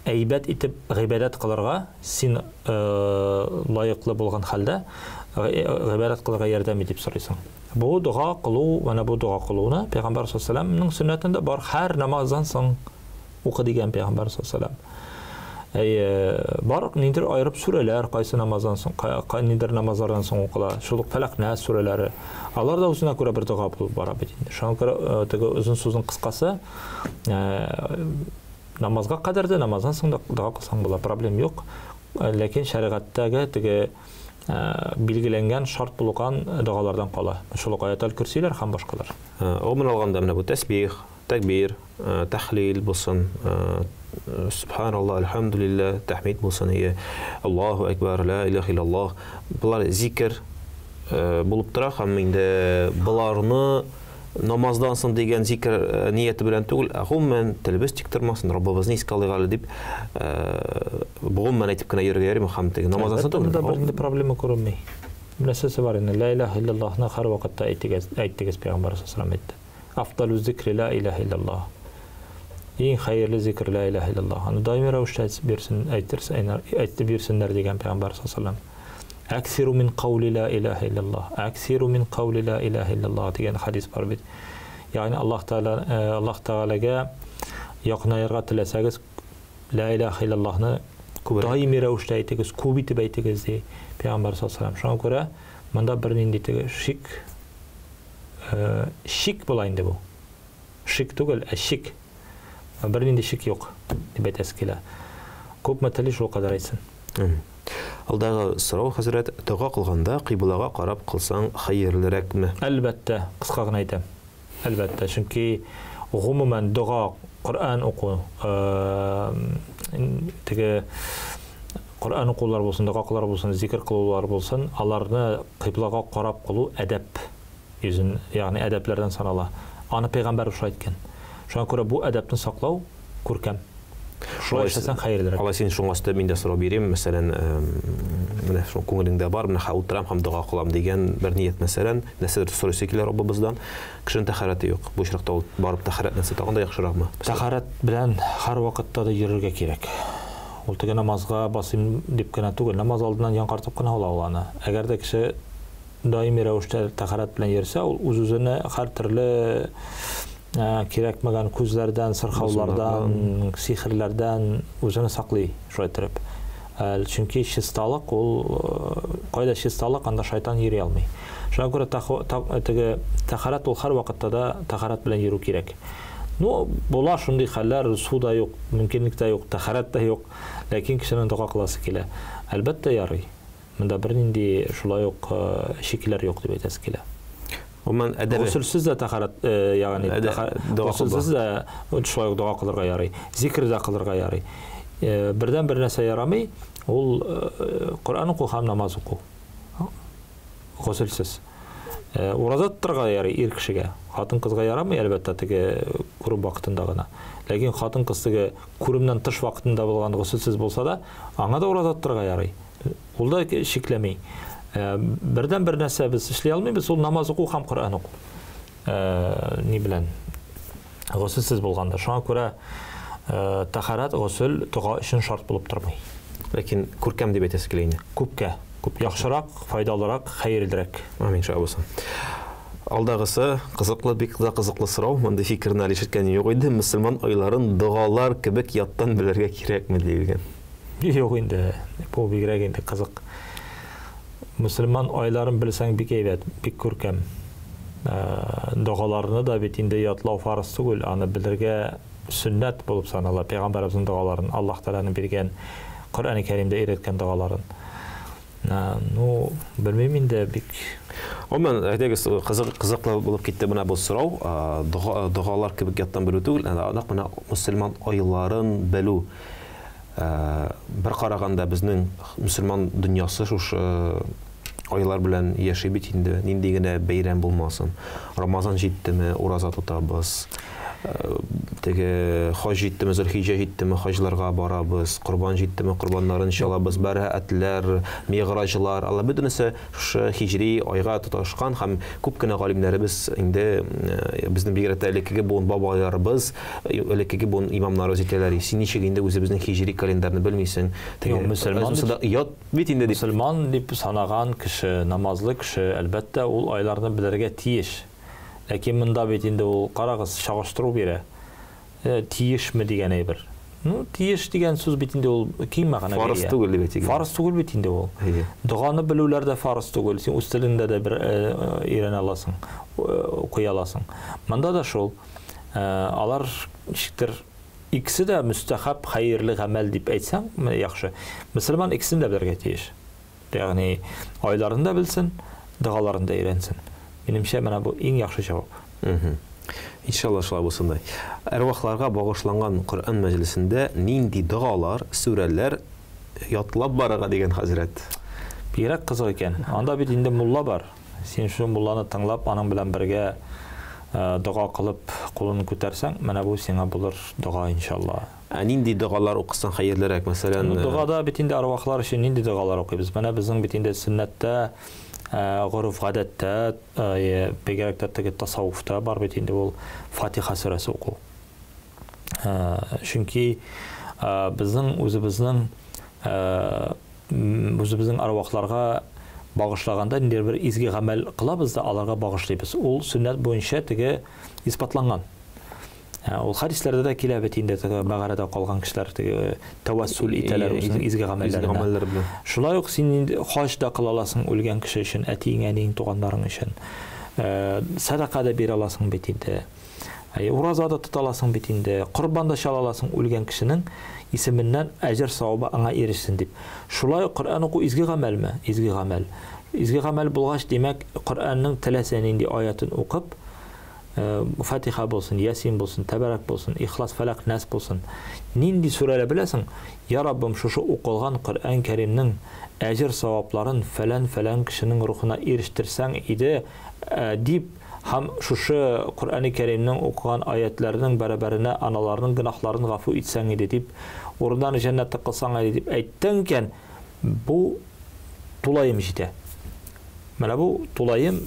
әйбәт итеп гыйбадат кылырга, син лайыклы булган хәлдә гыйбадат кылырга ярдәм итеп сорыйсың. Бу дуга кылу, ва бу дуга кылуны Пәйгамбар саллаллаху алейхи вассаламның сөннәтендә бар, һәр намаздан соң укы дигән Пәйгамбар саллаллаху алейхи вассалам. Бар ниндер айырып сүрәләр, кайсы намаздан соң, ниндер намазлардан соң укыла. Шул Фәлак, Нас сүрәләре. Алар да үзенә күрә бер дуга булып бара бит инде. Шуңа күрә теге узын сүзнең кыскасы, намазга кадәрдә намаздан соң да дуга кылсаң була, проблем юк. Ләкин шәригатьтәге теге билгеләнгән шарт булган дугалардан кала. Шул аятал курсилар һәм башкалар. Омын алганда менә бу тәсбих, такбир, тахлил булсын, субханаллах, альхамдулиллах, тахмид булсын, Аллаһу акбар, ла илаха иллаллах. Булар зикр булып тора һәм инде буларны намаздан соң дигән зикр нияте белән түгел, гомумән телебез тиктормасын, Раббыбызны искә алыйк әле дип, гомумән әйтеп кенә йөрергә ярамый һәм теге намаздан соң түгел. Бер проблема күренми. Нәрсәсе бар инде, ла илаха иллаллахны һәр вакытта әйтегез Пәйгамбар саллаллаху алейхи вассалам әйтте. Афдалу зикри ла илаха иллаллах. Иң хәерле зикр ла илаха иллаллах. Аны даими рәвештә әйтеп бирсеннәр дигән Пәйгамбар саллаллаху алейхи вассалам. Аксиру мин қаули ла илаха иллаллах. Аксиру мин қаули ла илаха иллаллах дигән хадис бар бит. Ягъни Аллаһ Таалага якынаярга теләсәгез, ла илаха иллаллахны даими рәвештә әйтегез, күп итеп әйтегез ди Пәйгамбар саллаллаху алейхи вассалам. Шуңа күрә монда бер нинди теге шик була инде бу. Шик түгел, шик. Бер нинди шик юк дип әйтәсе килә. Күп мәтәле шул кадәр әйтсен. Алдагы сорау, хәзрәт, дуга кылганда кыйблага карап кылсаң хәерлерәкме? Әлбәттә, кыска гына әйтәм. Әлбәттә, чөнки гомумән дуга, Коръан уку, теге Коръан укулар булсын, дуга кылар булсын, зикр кылулар булсын, аларны кыйблага карап кылу әдәп. Ягъни әдәпләрдән санала. Аны Пәйгамбәр шулай әйткән. Шуңа күрә бу әдәпне саклау күркәм. Шулай эшләсәң хәерлерәк. Алла син шуңа өстә мин дә сорау бирим, мәсәлән, менә шул күңелеңдә бар, менә утырам һәм дуга кылам дигән бер ният, мәсәлән, нәрсәдер сорыйсы килә Раббыбыздан, кешенең тәһараты юк. Бу чакта ул барып тәһарат нәрсә тагын да яхшыракмы? Тәһарат белән һәр вакытта да йөрергә кирәк. Ул теге намазга басым дип кенә түгел, намаз алдыннан яңгартып кына ала аны. Әгәр дә кеше даими рәвештә тәһарат белән йөрсә, ул үз-үзенә һәр төрле кирәкмәгән күзләрдән, сырхаулардан, сихерләрдән үзен саклый, шулай итеп. Чөнки чисталык, ул кайда чисталык, анда шайтан йөри алмый. Шуңа күрә теге тәһарат ул һәр вакытта да тәһарат белән йөрү кирәк. Ну, була шундый хәлләр, су да юк, мөмкинлек тә юк, тәһарат та юк, ләкин кешенең дуга кыласы килә. Әлбәттә ярый. Монда бер нинди шулай ук шикеләр юк дип әйтәсе килә. Уман әдәбе. Гусулсыз да тәһарат, ягъни гусулсыз да шулай ук дуга кылырга ярый. Зикр да кылырга ярый. Бердән бер нәрсә ярамый, ул Коръан уку һәм намаз уку. Гусулсыз. Ураза тотарга ярый ир кешегә. Хатын кызга ярамый, әлбәттә теге күрү вакытында гына. Ләкин хатын кыз теге күрүмнән тыш вакытында булган гусулсыз булса да, аңа да ураза тотарга ярый. Ул да шикләмей. Бердән бер нәрсә без эшли алмыйбыз, ул намаз уку һәм Коръан уку. Ни белән? Гусулсыз булганда. Шуңа күрә тәһарат, гусул дуга өчен шарт булып тормый. Ләкин күркәм дип әйтәсе килә инде. Күпкә, яхшырак, файдалырак, хәерлерәк. Амин шабысын. Алдагысы кызыклы, бик кызыклы сорау. Монда фикерне алишеткән юк иде. Мөселман айларын дугалар кебек яттан белергә кирәкме дигән. Юк инде. Бу бигрәк инде кызык. Мөселман айларын белсәң бик әйбәт, бик күркәм. Дугаларны да бит инде ятлау фарыз түгел, аны белергә сөннәт булып санала. Пәйгамбәребезнең дугаларын, Аллаһ Тааланың биргән Коръан-ы Кәримдә өйрәткән дугаларын. Ну, белмим инде бик. Уман әйтегез, кызыклы булып китте менә бу сорау. Дугалар кебек яттан белү түгел, анда менә мөселман айларын белү. бер караганда безнең мөселман дөньясы шушы айлар белән яши бит инде, нинди генә бәйрәм булмасын. Рамазан җиттеме, ураза тотабыз. Теге хаҗ җиттеме, Зөлхиҗҗә җиттеме, хаҗларга барабыз. Курбан җиттеме, курбаннарын чалабыз. Бәрәәтләр, мигъраҗлар, алла бөтенесе шушы хиҗри айга тоташкан һәм күп кенә галимнәребез инде безнең бигрәк тә элеккеге буын бабаларыбыз, элеккеге буын имамнарыбыз әйтәләр. Син ничек инде үзебезнең хиҗри календарны белмисең? Теге мөселман ят бит инде дип. Мөселман дип санаган кеше, намазлы кеше, әлбәттә ул айларны белергә тиеш. Ләкин монда бит инде ул карагыз чагыштыру бирә. Тиешме дигән әйбер. Ну, тиеш дигән сүз бит инде ул киң мәгънәгә ия. Фарыз түгел дип әйтик. Фарыз түгел бит инде ул. Дуганы белүләр дә фарыз түгел. Син үз телендә дә бер өйрәнә аласың, укый аласың. Монда да шул. Алар ничектер икесе дә мустахаб, хәерле гамәл дип әйтсәң, яхшы. Мөселман икесен дә белергә тиеш. Ягъни айларын да белсен, дугаларын да өйрәнсен. Минемчә, менә бу иң яхшы җавап. Иншалла шулай булсын. Әрвахларга багышланган Коръән мәҗлесендә нинди дугалар, сүрәләр ятлап барырга дигән хәзрәт. Бигрәк кызык икән. Анда бит инде мулла бар. Син шу мулланы тыңлап, аның белән бергә дуга кылып, кулын күтәрсәң, менә бу сиңа булыр дуга иншалла. Нинди дугалар укысаң хәерлерәк, мәсәлән? Дугада бит инде арвахлар өчен нинди дугалар укыйбыз? Менә безнең бит инде сөннәттә, гореф гадәттә, бигрәк тә тасаввуфта бар бит инде ул Фатиха сүрәсе уку. Чөнки безнең үзебезнең арвахларга багышлаганда инде бер изге гамәл кылабыз да аларга багышлыйбыз. Ул сөннәт буенча теге испатланган. Ул хадисләрдә дә килә бит инде теге мәгарәдә калган кешеләр теге тәвассул итәләр үзенең изге гамәлләренә. Шулай ук син инде хаҗ да кыла аласың үлгән кеше өчен, әтиңә, әниң, туганнарың өчен. Садака да бирә аласың бит инде. Ураза да тота аласың бит инде. Курбан да чала аласың үлгән кешенең исеменнән әҗр савабы аңа ирешсен дип. Шулай ук Коръән уку изге гамәлме? Изге гамәл. Изге гамәл булгач, димәк, Коръәннең теләсә нинди аятын укып, Фатиха булсын, Ясин булсын, Тәбәрәк булсын, Ихлас, Фәләк, Нас булсын. Нинди сүрәләр беләсең? Я Раббым, шушы укылган Коръән Кәримнең әҗр савапларын фәлән кешенең рухына ирештерсәң иде, дип һәм шушы Коръән Кәримнең укыган аятларының бәрабәренә аналарның гынаһларын гафу итсәң иде дип, урыннан җәннәтне кылсаң иде дип әйттең икән, бу тулайым җитә. Менә бу тулайым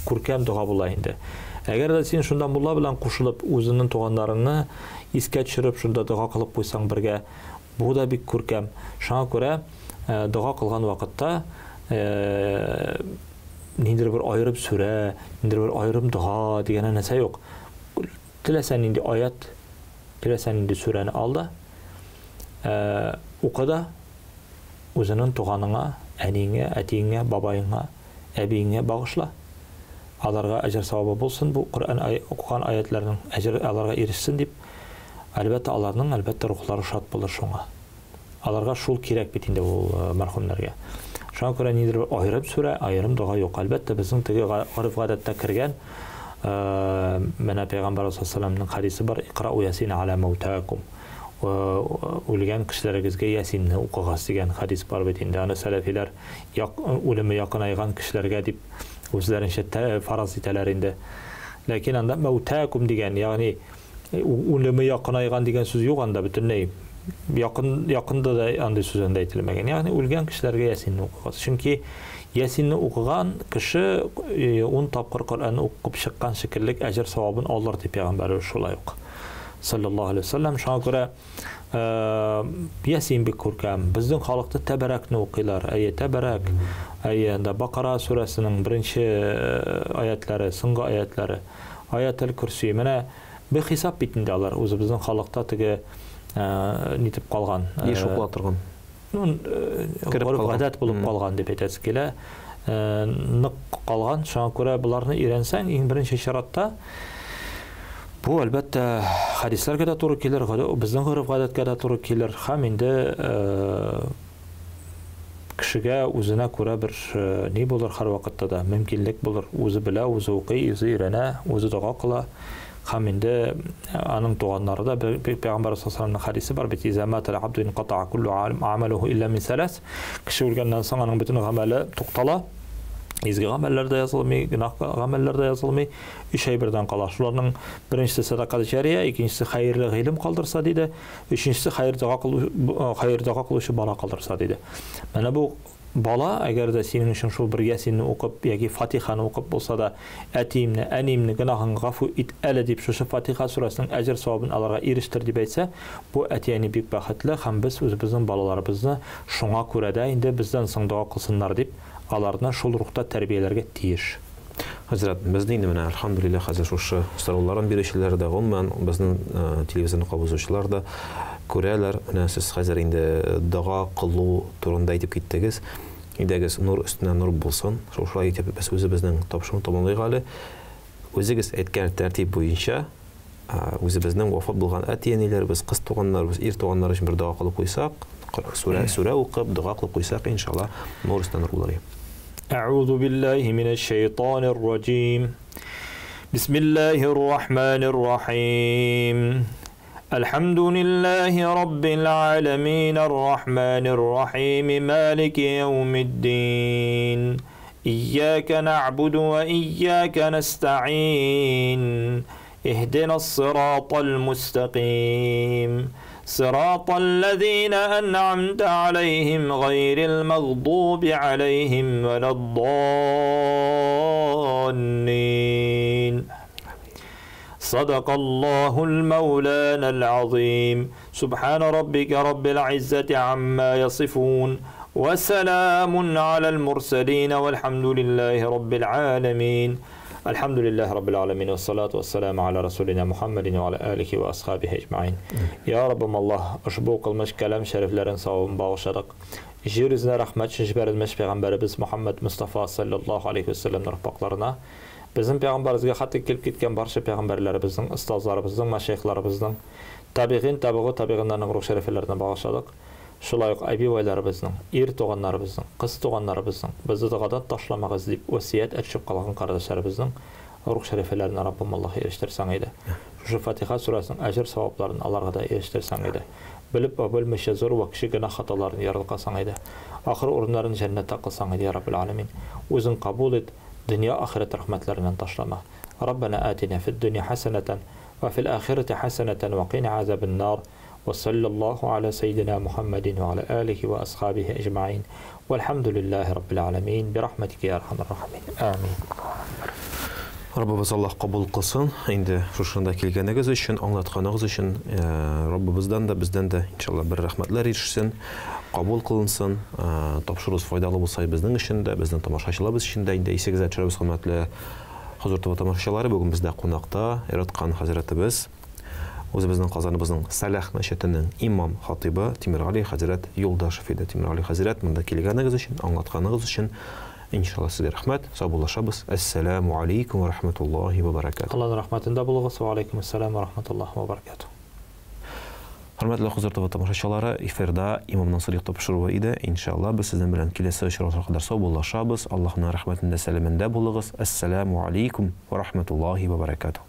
күркәм дуга була инде. Әгәр дә син шунда мулла белән кушылып, үзенең туганнарыңны искә төшереп, шунда дуга кылып куйсаң бергә, бу да бик күркәм. Шуңа күрә дуга кылган вакытта ниндидер бер айрым сүрә, ниндидер бер айрым дуга дигән нәрсә юк. Теләсә нинди аят, теләсә нинди сүрәне ал да, укыда үзенең туганыңа, әнingә, әтиңә, бабайыңа, әбиеңә багышла. Аларга әҗр савабы булсын, бу Коръән укыган аятларның әҗр аларга ирешсен дип. Әлбәттә аларның рухлары шат булыр шуңа. Аларга шул кирәк бит инде ул мәрхүмнәргә. Шуңа күрә нидер айрым сүрә, айрым дуга юк. Әлбәттә безнең теге гореф гадәттә кергән, менә Пәйгамбәр саллаллаһу хадисе бар: "Иқрау ясин аля маутакум." Үлгән кешеләрегезгә Ясинне укыгыз дигән хадис бар бит инде. Аны сәләфиләр үлеме якынайган кешеләргә дип үзләренчә фараз итәләр инде. Ләкин анда маутакум дигән, ягъни үлеме якынайган дигән сүз юк анда бөтенләй. Якында да андый сүз анда әйтелмәгән. Ягъни үлгән кешеләргә Ясинне укыгыз. Чөнки Ясинне укыган кеше 10 тапкыр Коръәнне укып чыккан шикеллек әҗр савабын алыр дип Пәйгамбәр шулай ук. Саллаллаһу алейхи ва саллям. Шуңа күрә Ясин бик күркәм. Безнең халыкта Тәбәрәкне укыйлар. Тәбәрәк, анда Бакара сүрәсенең беренче аятлары, соңгы аятлары, Аятул Курси. Менә бехисап бит инде алар үзебезнең халыкта теге нитеп калган. Еш укыла торган. Гадәт булып калган дип әйтәсе килә. Нык калган. Шуңа күрә буларны өйрәнсәң, иң беренче шаратта бу әлбәттә хадисләргә дә туры килер, безнең гореф гадәткә дә туры килер. Һәм инде кешегә үзенә күрә бер ни булыр һәр вакытта да мөмкинлек булыр. Үзе белә, үзе укый, үзе өйрәнә, үзе дуга кыла. Һәм инде аның туганнары да Пәйгамбәр саллаллаһу хадисе бар бит изамат ал-абду инқата куллу амалуху илля мин салас. Кеше үлгәннән соң аның бөтен гамәле туктала. Изге гамәлләр дә язылмый, гынах гамәлләр дә язылмый. 3 ай бердән кала. Шуларның беренчесе садака җария, икенчесе хәерле гыйлем калдырса диде, өченчесе хәер дага кылучы бала калдырса диде. Менә бу бала, әгәр дә синең өчен шул бер ясинне укып, яки Фатиханы укып булса да, әтимне, әнимне гынахын гафу ит әле дип шушы Фатиха сурасының әҗр савабын аларга ирештер дип әйтсә, бу әтияне бик бәхетле һәм без үзебезнең балаларыбызны шуңа күрә дә инде бездән соң дуа кылсыннар дип аларны шул рухта тәрбияләргә тиеш. Хәзрәт, безнең инде менә алхамдулилlah хәзер шушы сорауларын бирүчеләр дә гомумән безнең телевизорны кабузучылар да күрәләр. Менә сез хәзер инде дуа кылу турында әйтеп киттегез. Идегез нур өстенә нур булсын. Шулай итеп без үзебезнең тапшыруны тамамлыйк әле. Үзегез әйткән тәртип буенча үзебезнең вафат булган әти-әниләребез, кыз туганнарыбыз, ир туганнар өчен бер дуа кылып куйсак, сүрә укып, дуа кылып куйсак, иншалла, нур өстенә нур булыр. أعوذ بالله من الشيطان الرجيم بسم الله الرحمن الرحيم الحمد لله رب العالمين الرحمن الرحيم مالك يوم الدين إياك نعبد وإياك نستعين اهدنا الصراط المستقيم صراط الذين أنعمت عليهم غير المغضوب عليهم ولا الضالين صدق الله المولانا العظيم سبحان ربك رب العزة عما يصفون وسلام على المرسلين والحمد لله رب العالمين الحمد لله رب العالمين والصلاة والسلام على رسولنا محمد وعلى آله وأصحابه أجمعين يا رب الله أشبو قلمش كلام شرف لرن صوم باغشدق جيرزنا رحمت شجبر المش پیغمبرimiz Muhammed Mustafa sallallahu aleyhi ve sellem rıhbaqlarına bizim peygamberimizge hatta kelip ketken barcha peygamberlerimizin, ustazlarımızın, maşayixlarımızın, tabiğin, tabiğinlerin ruh şereflerine bağışladık. Şulay aybibaylarımızın, ir toğanlarımızın, kız toğanlarımızın, bizi dağadan taşlamağız deyip vasiyet etşip kalağın kardeşlerimizin ruh şereflerine Rabbim Allah'a eriştirsen idi. Şu Fatiha surasının əcr savablarını Allah'a da eriştirsen idi. Bilip bölmüşe zor ve kişi günah hatalarını yarılqasan idi. Ahir urunlarını cennete kılsan idi ya Rabbil Alemin. Özün kabul et, dünya ahiret rahmetlerinden taşlama. Rabbena atina fid dünya haseneten ve fil ahireti haseneten ve qina azabin nar. وصلى الله على سيدنا محمد وعلى آله وأصحابه أجمعين والحمد لله رب العالمين برحمتك يا أرحم الراحمين آمين. Rabbimiz Allah kabul kılsın. Şimdi şuşunda kelgeniz için, anlatkanınız için Rabbimizden de bizden de inşallah bir rahmetler yetişsin, kabul kılınsın. Tapşırız faydalı olsaydı bizden için de, bizden tamaşaçılarımız için de. Şimdi ise güzel çırağımız hürmetli huzurlu tamaşaçıları bugün bizde konakta yaratkan Hazretimiz. Өзіміздің қазанымыздың Салах мәшетінің имам хатибы Темирғали Хазірет Юлдашев еді. Темирғали Хазірет мұнда келгеніңіз үшін, аңлатқаныңыз үшін иншалла сізге рахмет. Сау болашабыз. Ассаламу алейкум ва рахматуллахи ва баракату. Алланың рахметінде болыңыз. Ва алейкум ассалам ва рахматуллахи ва баракату. Hürmetli huzurlu tamaşaçıları, efirde İmamdan Sadiq tapşırığı idi. İnşallah biz sizden bilen kilesi şirata kadar sağ bulaşabız. Allah'ın rahmetinde, selamında bulunuz. Esselamu aleykum ve rahmetullahi ve berekatuhu.